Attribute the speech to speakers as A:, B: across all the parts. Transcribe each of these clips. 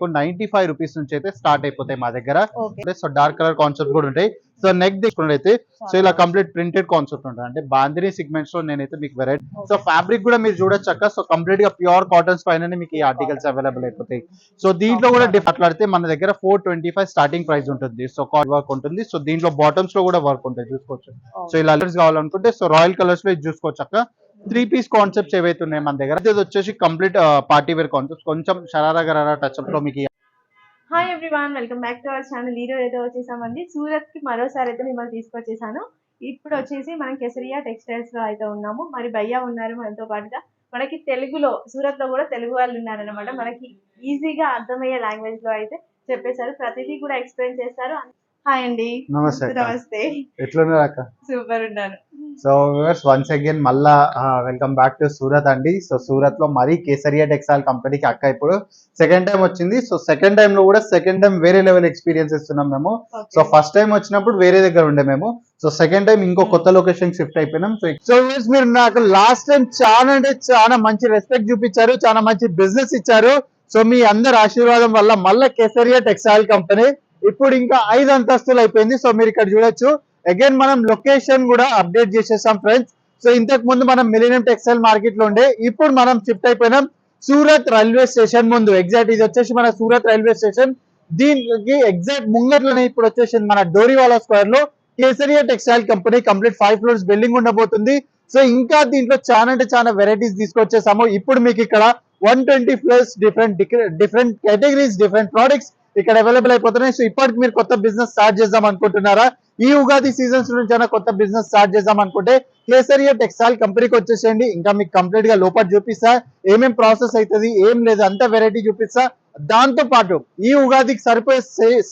A: రూ. 95 నుంచి అయితే స్టార్ట్ అయిపోతాయి మా దగ్గర. సో డార్క్ కలర్ కాన్సెప్ట్ కూడా ఉంటాయి. సో నెక్ తీసుకున్నట్టయితే సో ఇలా కంప్లీట్ ప్రింటెడ్ కాన్సెప్ట్ ఉంటుంది. అంటే బాందిని సెగ్మెంట్స్ లో నేనైతే మీకు వెరైటీ. సో ఫ్యాబ్రిక్ కూడా మీరు చూడొచ్చు అక్క. సో కంప్లీట్ గా ప్యూర్ కాటన్స్ పైన మీకు ఈ ఆర్టికల్స్ అవైలబుల్ అయిపోతాయి. సో దీంట్లో కూడా మాట్లాడితే మన దగ్గర 425 స్టార్టింగ్ ప్రైస్ ఉంటుంది. సో వర్క్ ఉంటుంది. సో దీంట్లో బాటమ్స్ లో కూడా వర్క్ ఉంటుంది చూసుకోవచ్చు. సో ఇలా కలర్స్ కావాలనుకుంటే సో రాయల్ కలర్స్ లో ఇది చూసుకోవచ్చు అక్క. 3 పీస్ కాన్సెప్ట్స్ ఏవైతే ఉన్నాయి మన దగ్గర, ఇది వచ్చేసి కంప్లీట్ పార్టీ వేర్ కాన్సెప్ట్స్, కొంచెం షరారా గరారా టచ్ అప్ లో మీకు.
B: Hi everyone, welcome back to our channel. ఈరోజు అయితే వచ్చేసామండి సూరత్ కి మరోసారి అయితే మిమ్మల్ని తీసుకొచ్చేసాను. ఇప్పుడు వచ్చేసి మనం కేసరియా టెక్స్టైల్స్ లో అయితే ఉన్నాము. మరి భయ్యా ఉన్నారు మనతో పాటుగా. మనకి తెలుగులో సూరత్ లో కూడా తెలుగు వాళ్ళు ఉన్నారనమాట. మనకి ఈజీగా అర్థమయ్యే లాంగ్వేజ్ లో అయితే చెప్పేశారు. ప్రతిదీ కూడా ఎక్స్ప్లెయిన్ చేస్తారు. హాయ్ అండి. నమస్తే.
A: ఎట్లున్నారు అక్క?
B: సూపర్ ఉన్నాను.
A: సో వ్యూవర్స్, వన్స్ అగైన్ మళ్ళా వెల్కమ్ బ్యాక్ టు సూరత్ అండి. సో సూరత్ లో మరీ కేసరియా టెక్స్టైల్ కంపెనీకి అక్క ఇప్పుడు సెకండ్ టైం వచ్చింది. సో సెకండ్ టైం లో కూడా సెకండ్ టైం వేరే లెవెల్ ఎక్స్పీరియన్స్ ఇస్తున్నాం మేము. సో ఫస్ట్ టైం వచ్చినప్పుడు వేరే దగ్గర ఉండే మేము. సో సెకండ్ టైం ఇంకో కొత్త లొకేషన్ షిఫ్ట్ అయిపోయినాం. సో మీరు నాకు లాస్ట్ టైం చాలా అంటే చాలా మంచి రెస్పెక్ట్ చూపించారు, చాలా మంచి బిజినెస్ ఇచ్చారు. సో మీ అందరి ఆశీర్వాదం వల్ల మళ్ళీ కేసరియా టెక్స్టైల్ కంపెనీ ఇప్పుడు ఇంకా 5 అంతస్తులు అయిపోయింది. సో మీరు ఇక్కడ చూడొచ్చు. అగైన్ మనం లొకేషన్ కూడా అప్డేట్ చేసేసాం ఫ్రెండ్స్. సో ఇంతకు ముందు మనం మిలీనియం టెక్స్టైల్ మార్కెట్ లో ఉండే, ఇప్పుడు మనం షిఫ్ట్ అయిపోయినాం సూరత్ రైల్వే స్టేషన్ ముందు. ఎగ్జాక్ట్ ఇది వచ్చేసి మన సూరత్ రైల్వే స్టేషన్. దీనికి ఎగ్జాక్ట్ ముంగట్లోనే ఇప్పుడు వచ్చేసి మన డోరీవాలా స్క్వేర్ లో Kesariya textile company complete 5 floors building ఉండబోతుంది. సో ఇంకా దీంట్లో చాలా అంటే చాలా వెరైటీస్ తీసుకొచ్చేసాము. ఇప్పుడు మీకు ఇక్కడ 120+ డిఫరెంట్ కేటగిరీస్, డిఫరెంట్ ప్రోడక్ట్స్ ఇక్కడ అవైలబుల్ అయిపోతున్నాయి. సో ఇప్పటికి మీరు కొత్త బిజినెస్ స్టార్ట్ చేద్దాం అనుకుంటున్నారా, ఈ ఉగాది సీజన్స్ నుంచి అయినా కొత్త బిజినెస్ స్టార్ట్ చేద్దాం అనుకుంటే కేసరియా టెక్స్టైల్ కంపెనీకి వచ్చేసేయండి. ఇంకా మీకు కంప్లీట్ గా లోపల చూపిస్తా, ఏమేం ప్రాసెస్ అవుతుంది ఏం లేదు అంతా వెరైటీ చూపిస్తా. దాంతో పాటు ఈ ఉగాదికి సరిపోయే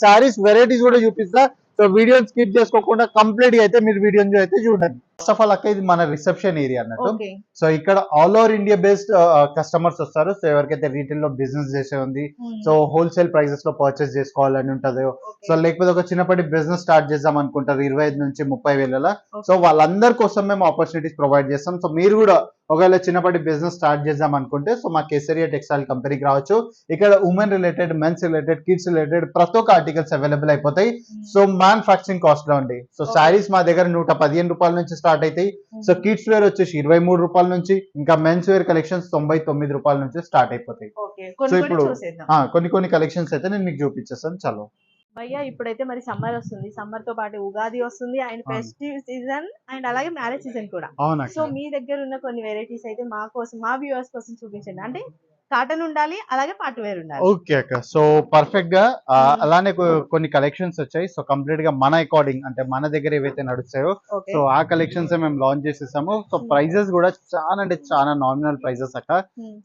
A: శారీస్ వెరైటీస్ కూడా చూపిస్తా. సో వీడియోని స్కిప్ చేసుకోకుండా కంప్లీట్ గా అయితే మీరు వీడియోని అయితే చూడండి. ఫస్ట్ ఆఫ్ ఆల్ అక్క, ఇది మన రిసెప్షన్ ఏరియా అన్నట్టు. సో ఇక్కడ all over India based customers వస్తారు. సో ఎవరికైతే రీటైల్ లో బిజినెస్ చేసే ఉంది, సో హోల్సేల్ ప్రైజెస్ లో పర్చేస్ చేసుకోవాలని ఉంటుందో, సో లేకపోతే ఒక చిన్నపాటి బిజినెస్ స్టార్ట్ చేద్దాం అనుకుంటారు 25 నుంచి 30 వేల. సో వాళ్ళందరి కోసం మేము ఆపర్చునిటీస్ ప్రొవైడ్ చేస్తాం. సో మీరు కూడా ఒకవేళ చిన్నపాటి బిజినెస్ స్టార్ట్ చేద్దాం అనుకుంటే సో మా కేసరియా టెక్స్టైల్ కంపెనీకి రావచ్చు. ఇక్కడ women related, men's related, kids related ప్రతి ఒక్క ఆర్టికల్స్ అవైలబుల్ అయిపోతాయి. సో మ్యానుఫాక్చరింగ్ కాస్ట్ లో ఉంది. సో శారీస్ మా దగ్గర 115 రూపాయల నుంచి స్టార్ట్ అవుతాయి. సో కిడ్స్ వేర్ వచ్చేసి 23 రూపాయల నుంచి, ఇంకా మెన్స్ వేర్ కలెక్షన్స్ 99 రూపాయల నుంచి స్టార్ట్ అయిపోతాయి. సో ఇప్పుడు కొన్ని కలెక్షన్స్ అయితే నేను మీకు చూపించేస్తాను. చలో
B: భయ్యా, ఇప్పుడైతే మరి సమ్మర్ వస్తుంది. సమ్మర్ తో పాటు ఉగాది వస్తుంది అండ్ ఫెస్టివ్ సీజన్ అండ్ అలాగే మ్యారేజ్ సీజన్ కూడా. సో మీ దగ్గర ఉన్న కొన్ని వెరైటీస్ అయితే మా కోసం, మా వ్యూవర్స్ కోసం చూపించండి. అంటే కాటన్ ఉండాలి, అలాగే పార్టీ వేర్ ఉండాలి.
A: ఓకే అక్క. సో పర్ఫెక్ట్ గా అలానే కొన్ని కలెక్షన్స్ వచ్చాయి. సో కంప్లీట్ గా మన అకార్డింగ్ అంటే మన దగ్గర ఏవైతే నడుస్తాయో సో ఆ కలెక్షన్స్ మేము లాంచ్ చేసేసాము. సో ప్రైజెస్ కూడా చాలా అంటే చాలా నామినల్ ప్రైజెస్ అక్క.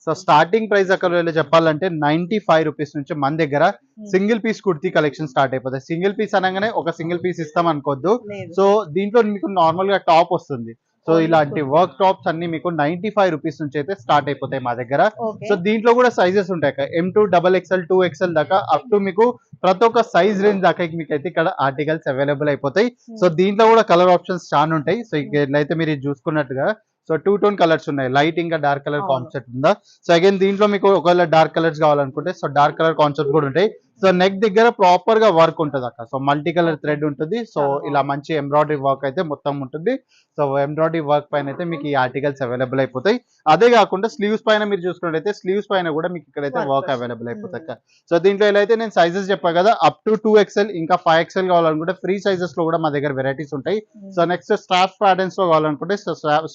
A: సో స్టార్టింగ్ ప్రైస్ అక్కడ చెప్పాలంటే 95 రూపీస్ నుంచి మన దగ్గర single piece kurti collection start అయిపోతాయి. సింగిల్ పీస్ అనగానే ఒక సింగిల్ పీస్ ఇస్తాం అనుకోవద్దు. సో దీంట్లో మీకు నార్మల్ గా టాప్ వస్తుంది. సో ఇలాంటి వర్క్ టాప్స్ అన్ని మీకు 95 రూపీస్ నుంచి అయితే స్టార్ట్ అయిపోతాయి మా దగ్గర. సో దీంట్లో కూడా సైజెస్ ఉంటాయి. M2, XXL, 2XL దాకా అప్ టు మీకు ప్రతి ఒక్క సైజ్ రేంజ్ దాకా మీకు అయితే ఇక్కడ ఆర్టికల్స్ అవైలబుల్ అయిపోతాయి. సో దీంట్లో కూడా కలర్ ఆప్షన్స్ చాలా ఉంటాయి. సో ఇట్లయితే మీరు చూసుకున్నట్టుగా సో 2 టోన్ కలర్స్ ఉన్నాయి. లైట్ ఇంకా డార్క్ కలర్ కాన్సెప్ట్ ఉందా. సో అగైన్ దీంట్లో మీకు ఒకవేళ డార్క్ కలర్స్ కావాలనుకుంటే సో డార్క్ కలర్ కాన్సెప్ట్ కూడా ఉంటాయి. సో నెక్ దగ్గర ప్రాపర్ గా వర్క్ ఉంటుంది అక్క. సో మల్టీ కలర్ థ్రెడ్ ఉంటుంది. సో ఇలా మంచి ఎంబ్రాయిడరీ వర్క్ అయితే మొత్తం ఉంటుంది. సో ఎంబ్రాయిడరీ వర్క్ పైన అయితే మీకు ఈ ఆర్టికల్స్ అవైలబుల్ అయిపోతాయి. అదే కాకుండా స్లీవ్స్ పైన మీరు చూసుకున్నట్టయితే స్లీవ్స్ పైన కూడా మీకు ఇక్కడైతే వర్క్ అవైలబుల్ అయిపోతాయి. సో దీంట్లో ఎలా అయితే నేను సైజెస్ చెప్పా కదా, అప్ టు 2XL ఇంకా 5XL కావాలనుకుంటే ఫ్రీ సైజెస్ లో కూడా మా దగ్గర వెరైటీస్ ఉంటాయి. సో నెక్స్ట్ స్టార్స్ ప్యాటర్న్స్ లో కావాలనుకుంటే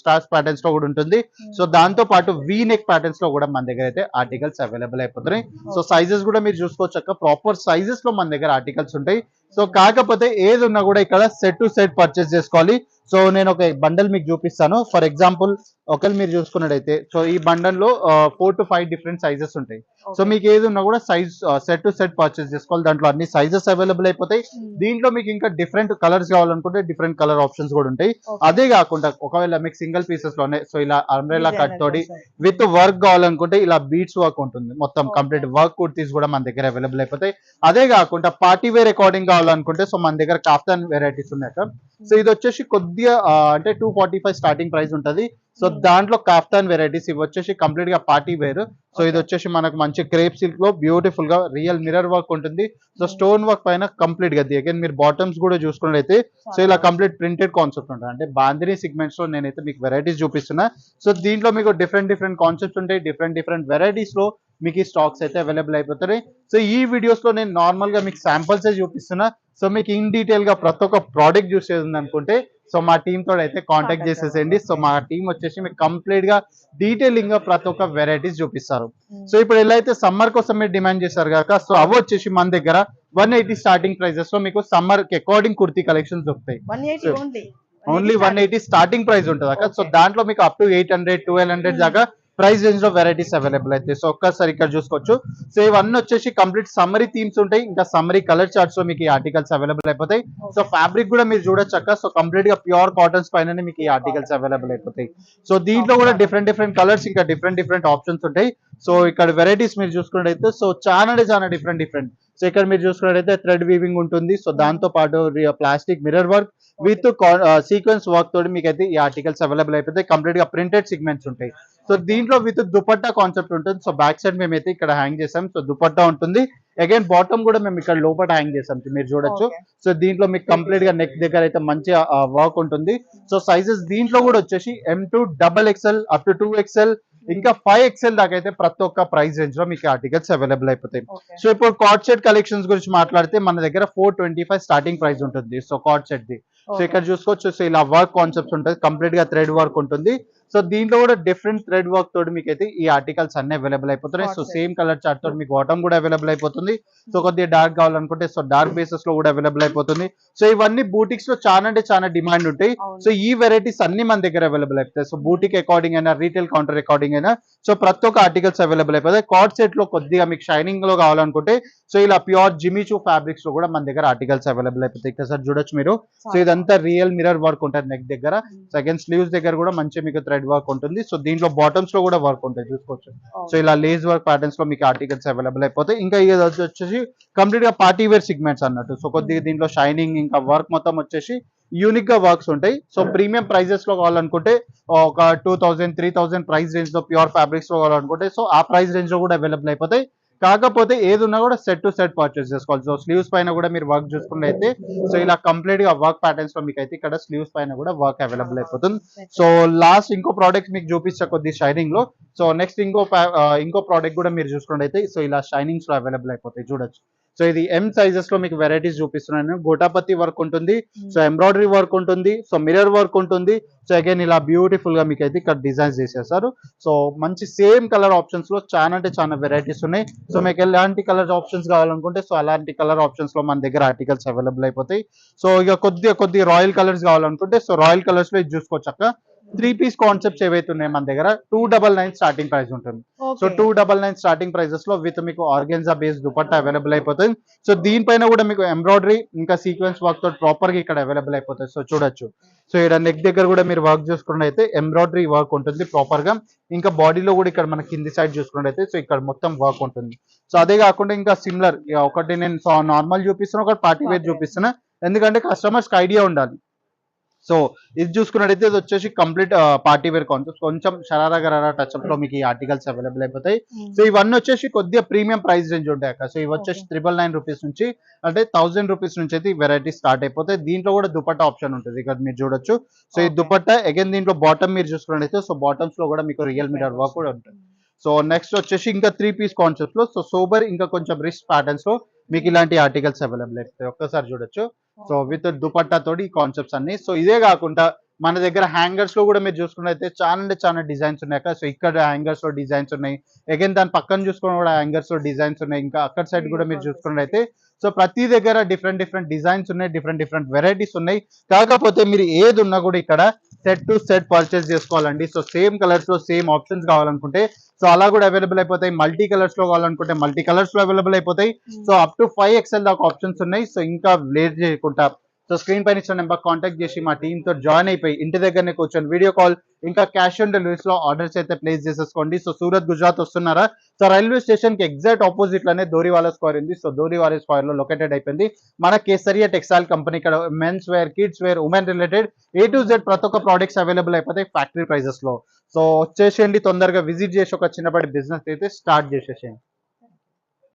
A: స్టార్స్ ప్యాటర్న్స్ లో కూడా ఉంటుంది. సో దాంతో పాటు వీ నెక్ ప్యాటర్న్స్ లో కూడా మన దగ్గర అయితే ఆర్టికల్స్ అవైలబుల్ అయిపోతున్నాయి. సో సైజెస్ కూడా మీరు చూసుకోవచ్చు అక్క. ప్రాపర్ సైజెస్ లో మన దగ్గర ఆర్టికల్స్ ఉంటాయి. సో కాకపోతే ఏది ఉన్నా కూడా ఇక్కడ సెట్ టు సెట్ పర్చేస్ చేసుకోవాలి. సో నేను ఒక బండల్ మీకు చూపిస్తాను. ఫర్ ఎగ్జాంపుల్ ఒకవేళ మీరు చూసుకున్నట్టయితే సో ఈ బండల్ లో 4 to 5 డిఫరెంట్ సైజెస్ ఉంటాయి. సో మీకు ఏది ఉన్నా కూడా size set to set purchase చేసుకోవాలి. దాంట్లో అన్ని సైజెస్ అవైలబుల్ అయిపోతాయి. దీంట్లో మీకు ఇంకా డిఫరెంట్ కలర్స్ కావాలనుకుంటే డిఫరెంట్ కలర్ ఆప్షన్స్ కూడా ఉంటాయి. అదే కాకుండా ఒకవేళ మీకు సింగిల్ పీసెస్ లోనే సో ఇలా అంబ్రెల్లా కట్ తోటి విత్ వర్క్ కావాలనుకుంటే ఇలా బీట్స్ వర్క్ ఉంటుంది. మొత్తం కంప్లీట్ వర్క్ కుర్తీస్ కూడా మన దగ్గర అవైలబుల్ అయిపోతాయి. అదే కాకుండా పార్టీ వేర్ అకార్డింగ్ కావాలనుకుంటే సో మన దగ్గర కాఫ్తాన్ వెరైటీస్ ఉన్నాయి. సో ఇది వచ్చేసి కొద్దిగా అంటే 245 స్టార్టింగ్ ప్రైస్ ఉంటది. So
B: Hmm.
A: దాంట్లో కాఫ్తాన్ వెరైటీస్ ఇవి వచ్చేసి కంప్లీట్ గా పార్టీ వేర్. సో ఇది
B: Okay.
A: వచ్చేసి మనకు మంచి క్రేప్ సిల్క్ లో బ్యూటిఫుల్ గా రియల్ మిర్రర్ వర్క్ ఉంటుంది. So
B: Hmm.
A: స్టోన్ వర్క్ పైన కంప్లీట్ గా అగైన్ మీరు బాటమ్స్ కూడా చూసుకున్నట్లయితే సో ఇలా కంప్లీట్ ప్రింటెడ్ కాన్సెప్ట్ ఉంటుంది. అంటే బాందిని సిగ్మెంట్స్ లో నేనైతే మీకు వెరైటీస్ చూపిస్తున్నా. సో దీంట్లో మీకు డిఫరెంట్ డిఫరెంట్ కాన్సెప్ట్స్ ఉంటాయి. డిఫరెంట్ డిఫరెంట్ వెరైటీస్ లో మీకు ఈ స్టాక్స్ అయితే అవైలబుల్ అయిపోతాయి. సో ఈ వీడియోస్ లో నేను నార్మల్ గా మీకు శాంపుల్స్ చూపిస్తున్నా. సో మీకు ఇన్ డీటెయిల్ గా ప్రతి ఒక్క ప్రోడక్ట్ చూసేది ఉంది అనుకుంటే సో మా టీమ్ తోడు అయితే కాంటాక్ట్ చేసేసేయండి. సో మా టీం వచ్చేసి మీకు కంప్లీట్ గా డీటెయిలింగ్ గా ప్రతి ఒక్క వెరైటీస్ చూపిస్తారు. సో ఇప్పుడు ఎలా అయితే సమ్మర్ కోసం మీరు డిమాండ్ చేశారు కాక సో అవి వచ్చేసి మన దగ్గర 180 స్టార్టింగ్ ప్రైజెస్ లో మీకు సమ్మర్ కి అకార్డింగ్ కుర్తీ కలెక్షన్స్ దొరుకుతాయి.
B: 180 ఓన్లీ.
A: ఓన్లీ 180 స్టార్టింగ్ ప్రైస్ ఉంటుంది అక్క. So
B: Okay.
A: దాంట్లో మీకు అప్ టు 800 1200 దాకా ప్రైస్ రేంజ్ లో వెరైటీస్ అవైలబుల్ అయితే. సో ఒక్కసారి ఇక్కడ చూసుకోవచ్చు. సో ఇవన్నీ వచ్చేసి కంప్లీట్ సమ్మరీ థీమ్స్ ఉంటాయి. ఇంకా సమ్మరీ కలర్ చార్ట్స్ లో మీకు ఈ ఆర్టికల్స్ అవైలబుల్ అయిపోతాయి. సో ఫ్యాబ్రిక్ కూడా మీరు చూడొచ్చు అక్క. సో కంప్లీట్ గా ప్యూర్ కాటన్స్ పైన మీకు ఈ ఆర్టికల్స్ అవైలబుల్ అయిపోతాయి. సో దీంట్లో కూడా డిఫరెంట్ డిఫరెంట్ కలర్స్ ఇంకా డిఫరెంట్ డిఫరెంట్ ఆప్షన్స్ ఉంటాయి. సో ఇక్కడ వెరైటీస్ మీరు చూసుకున్నట్టయితే సో చాలా డిఫరెంట్ డిఫరెంట్. సో ఇక్కడ మీరు చూసుకున్నట్టయితే థ్రెడ్ వీవింగ్ ఉంటుంది. సో దాంతో పాటు plastic mirror work with sequence work తోటి మీకు అయితే ఈ ఆర్టికల్స్ అవైలబుల్ అయిపోతాయి. కంప్లీట్ గా ప్రింటెడ్ సిగ్మెంట్స్ ఉంటాయి. సో దీంట్లో విత్ దుపట్టా కాన్సెప్ట్ ఉంటుంది. సో బ్యాక్ సైడ్ మేమైతే ఇక్కడ హ్యాంగ్ చేసాం. సో దుపట్టా ఉంటుంది. అగైన్ బాటమ్ కూడా మేము ఇక్కడ లోపల హ్యాంగ్ చేసాం. మీరు చూడొచ్చు.
B: Okay.
A: సో దీంట్లో మీకు కంప్లీట్ గా నెక్ దగ్గర అయితే మంచి వర్క్ ఉంటుంది. సో సైజెస్ దీంట్లో కూడా వచ్చేసి M2 XXL up to 2XL ఇంకా 5XL దాకా అయితే ప్రతి ఒక్క ప్రైస్ రేంజ్ లో మీకు ఆర్టికల్స్ అవైలబుల్ అయిపోతాయి.
B: Okay.
A: సో ఇప్పుడు కార్డ్ సెట్ కలెక్షన్స్ గురించి మాట్లాడితే మన దగ్గర 425 స్టార్టింగ్ ప్రైస్ ఉంటుంది. So card set the so
B: Okay.
A: ఇక్కడ చూసుకోవచ్చు. సో ఇలా వర్క్ కాన్సెప్ట్స్ ఉంటుంది. కంప్లీట్ గా థ్రెడ్ వర్క్ ఉంటుంది. సో దీంట్లో కూడా డిఫరెంట్ థ్రెడ్ వర్క్ తోటి మీకు అయితే ఈ ఆర్టికల్స్ అన్ని అవైలబుల్ అయిపోతున్నాయి. So
B: Got it.
A: Same colour chart తోటి మీకు బాటమ్ కూడా అవైలబుల్ అయిపోతుంది. సో కొద్దిగా డార్క్ కావాలనుకుంటే సో డార్క్ బేసెస్ లో కూడా అవైలబుల్ అయిపోతుంది. సో ఇవన్నీ బూటిక్స్ లో చాలా డిమాండ్ ఉంటాయి.
B: అవును.
A: సో ఈ వెరైటీస్ అన్ని మన దగ్గర అవైలబుల్ అయిపోతాయి. సో బూటిక్ అకార్డింగ్ అయినా రీటైల్ కౌంటర్ అకార్డింగ్ అయినా సో ప్రతి ఒక్క ఆర్టికల్స్ అవైలబుల్ అయిపోతాయి. కార్డ్ సెట్ లో కొద్దిగా మీకు షైనింగ్ లో కావాలనుకుంటే సో ఇలా ప్యూర్ జిమిచూ ఫ్యాబ్రిక్స్ లో కూడా మన దగ్గర ఆర్టికల్స్ అవైలబుల్ అయిపోతాయి. ఇక్కడ సార్ చూడొచ్చు మీరు. సో ఇదంతా రియల్ మిర్రర్ వర్క్ ఉంటుంది నెక్ దగ్గర. సెకండ్ స్లీవ్స్ దగ్గర కూడా మంచి మీకు థ్రెడ్ వర్క్ ఉంటుంది. సో దీంట్లో బాటమ్స్ లో కూడా వర్క్ ఉంటుంది చూసుకోవచ్చు. సో ఇలా లేస్ వర్క్ ప్యాటర్న్స్ లో మీకు ఆర్టికల్స్ అవైలబుల్ అయిపోతాయి. ఇంకా ఇది వచ్చేసి కంప్లీట్ గా పార్టీ వేర్ సిగ్మెంట్స్ అన్నట్టు. సో కొద్దిగా దీంట్లో షైనింగ్ ఇంకా వర్క్ మొత్తం వచ్చేసి యూనిక్ గా వర్క్స్ ఉంటాయి. సో ప్రీమియం ప్రైజెస్ లో కావాలనుకుంటే ఒక 2000 3000 ప్రైస్ రేంజ్ లో ప్యూర్ ఫ్యాబ్రిక్స్ లో కావాలనుకుంటే సో ఆ ప్రైస్ రేంజ్ లో కూడా అవైలబుల్ అయిపోతాయి. కాకపోతే ఏది ఉన్నా కూడా సెట్ టు సెట్ పర్చేస్ చేసుకోవాలి. సో స్లీవ్స్ పైన కూడా మీరు వర్క్ చూసుకున్నట్లయితే సో ఇలా కంప్లీట్ గా వర్క్ ప్యాటర్న్స్ లో మీకు అయితే ఇక్కడ స్లీవ్స్ పైన కూడా వర్క్ అవైలబుల్ అయిపోతుంది. సో లాస్ట్ ఇంకో ప్రోడక్ట్ మీకు చూపిస్తా కొద్ది షైనింగ్ లో. సో నెక్స్ట్ ఇంకో ప్రోడక్ట్ కూడా మీరు చూసుకున్నట్టయితే సో ఇలా షైనింగ్స్ లో అవైలబుల్ అయిపోతాయి చూడొచ్చు. సో ఇది M సైజెస్ లో మీకు వెరైటీస్ చూపిస్తున్నాను. గోటాపత్తి వర్క్ ఉంటుంది. సో ఎంబ్రాయిడరీ వర్క్ ఉంటుంది. సో మిర్రర్ వర్క్ ఉంటుంది. సో అగైన్ ఇలా బ్యూటిఫుల్ గా మీకు అయితే ఇక్కడ డిజైన్స్ చేసేస్తారు. సో మంచి సేమ్ కలర్ ఆప్షన్స్ లో చాలా వెరైటీస్ ఉన్నాయి. సో మీకు ఎలాంటి కలర్ ఆప్షన్స్ కావాలనుకుంటే సో అలాంటి కలర్ ఆప్షన్స్ లో మన దగ్గర ఆర్టికల్స్ అవైలబుల్ అయిపోతాయి. సో ఇక కొద్దిగా రాయల్ కలర్స్ కావాలనుకుంటే సో రాయల్ కలర్స్ లో ఇది చూసుకోవచ్చు అక్క. 3 పీస్ కాన్సెప్ట్స్ ఏవైతే ఉన్నాయి మన దగ్గర 299 స్టార్టింగ్ ప్రైస్ ఉంటుంది. సో 299 స్టార్టింగ్ ప్రైజెస్ లో విత్ మీకు ఆర్గెన్జా బేస్ దుపట్టా అవైలబుల్ అయిపోతుంది. సో దీనిపైన కూడా మీకు ఎంబ్రాయిడరీ ఇంకా సీక్వెన్స్ వర్క్ తో ప్రాపర్ గా ఇక్కడ అవైలబుల్ అయిపోతుంది. సో చూడొచ్చు. సో ఇక్కడ నెక్ దగ్గర కూడా మీరు వర్క్ చూసుకున్నట్టయితే ఎంబ్రాయిడరీ వర్క్ ఉంటుంది ప్రాపర్ గా. ఇంకా బాడీలో కూడా ఇక్కడ మన కింది సైడ్ చూసుకున్నట్టయితే సో ఇక్కడ మొత్తం వర్క్ ఉంటుంది. సో అదే కాకుండా ఇంకా సిమిలర్ ఒకటి నేను నార్మల్ చూపిస్తున్నా, ఒకటి పార్టీ వేర్ చూపిస్తున్నా. ఎందుకంటే కస్టమర్స్ కి ఐడియా ఉండాలి. సో ఇది చూసుకున్నట్టయితే ఇది వచ్చేసి కంప్లీట్ పార్టీ వేర్ కాన్సెప్ట్. కొంచెం షరారా గరారా టచ్ అప్ లో మీకు ఈ ఆర్టికల్స్ అవైలబుల్ అయిపోతాయి. సో ఇవన్నీ వచ్చేసి కొద్దిగా ప్రీమియం ప్రైస్ రేంజ్ ఉంటాయి అక్క. సో ఇవి వచ్చేసి 999 రూపీస్ నుంచి అంటే 1000 రూపీస్ నుంచి అయితే ఈ వెరైటీ స్టార్ట్ అయిపోతాయి. దీంట్లో కూడా దుపట్టా ఆప్షన్ ఉంటుంది ఇక్కడ మీరు చూడొచ్చు. సో ఈ దుపట్టా అగైన్ దీంట్లో బాటమ్ మీరు చూసుకున్నట్టయితే సో బాటమ్స్ లో కూడా మీకు రియల్ మిర్రర్ వర్క్ కూడా ఉంటుంది. సో నెక్స్ట్ వచ్చేసి ఇంకా 3 పీస్ కాన్సెప్ట్ లో సో సోబర్ ఇంకా కొంచెం రిస్ట్ ప్యాటర్న్స్ లో మీకు ఇలాంటి ఆర్టికల్స్ అవైలబుల్ అయిపోతాయి. ఒక్కసారి చూడొచ్చు. సో విత్ దుపట్టా తోటి ఈ కాన్సెప్ట్స్ అన్ని. సో ఇదే కాకుండా మన దగ్గర హ్యాంగర్స్ లో కూడా మీరు చూసుకున్నట్లయితే చాలా డిజైన్స్ ఉన్నాయి అక్కడ. సో ఇక్కడ హ్యాంగర్స్ లో డిజైన్స్ ఉన్నాయి. అగైన్ దాని పక్కన చూసుకున్న కూడా హ్యాంగర్స్ లో డిజైన్స్ ఉన్నాయి. ఇంకా అక్కడ సైడ్ కూడా మీరు చూసుకున్నట్లయితే సో ప్రతి దగ్గర డిఫరెంట్ డిజైన్స్ ఉన్నాయి. డిఫరెంట్ వెరైటీస్ ఉన్నాయి. కాకపోతే మీరు ఏది ఉన్నా కూడా ఇక్కడ సెట్ టు సెట్ పర్చేస్ చేసుకోవాలండి. సో సేమ్ కలర్స్ లో సేమ్ ఆప్షన్స్ కావాలనుకుంటే సో అలా కూడా అవైలబుల్ అయిపోతాయి. మల్టీ కలర్స్ లో కావాలనుకుంటే మల్టీ కలర్స్ లో అవైలబుల్ అయిపోతాయి. సో అప్ టు 5XL దాకా ఆప్షన్స్ ఉన్నాయి. సో ఇంకా లేట్ చేయకుండా సో స్క్రీన్ పైన ఇచ్చిన నెంబర్ కాంటాక్ట్ చేసి మా టీమ్ తో జాయిన్ అయిపోయి ఇంటి దగ్గరనే కూర్చొని వీడియో కాల్ ఇంకా క్యాష్ ఆన్ డెలివరీస్ లో ఆర్డర్స్ అయితే ప్లేస్ చేసేసుకోండి. సో సూరత్ గుజరాత్ వస్తున్నారా? సో రైల్వే స్టేషన్ కి ఎగ్జాక్ట్ ఆపోజిట్ లోనే దోరివాలా స్క్వేర్ ఉంది. సో దోరివాలా స్క్వేర్ లో లొకేటెడ్ అయిపోయింది మన కేసరియా టెక్స్టైల్ కంపెనీ. ఇక్కడ men's wear, kids wear, women related A to Z ప్రతి ఒక్క ప్రోడక్ట్స్ అవైలబుల్ అయిపోతాయి ఫ్యాక్టరీ ప్రైజెస్ లో. సో వచ్చేసేయండి, తొందరగా విజిట్ చేసి ఒక చిన్నపాటి బిజినెస్ అయితే స్టార్ట్ చేసేసేయండి.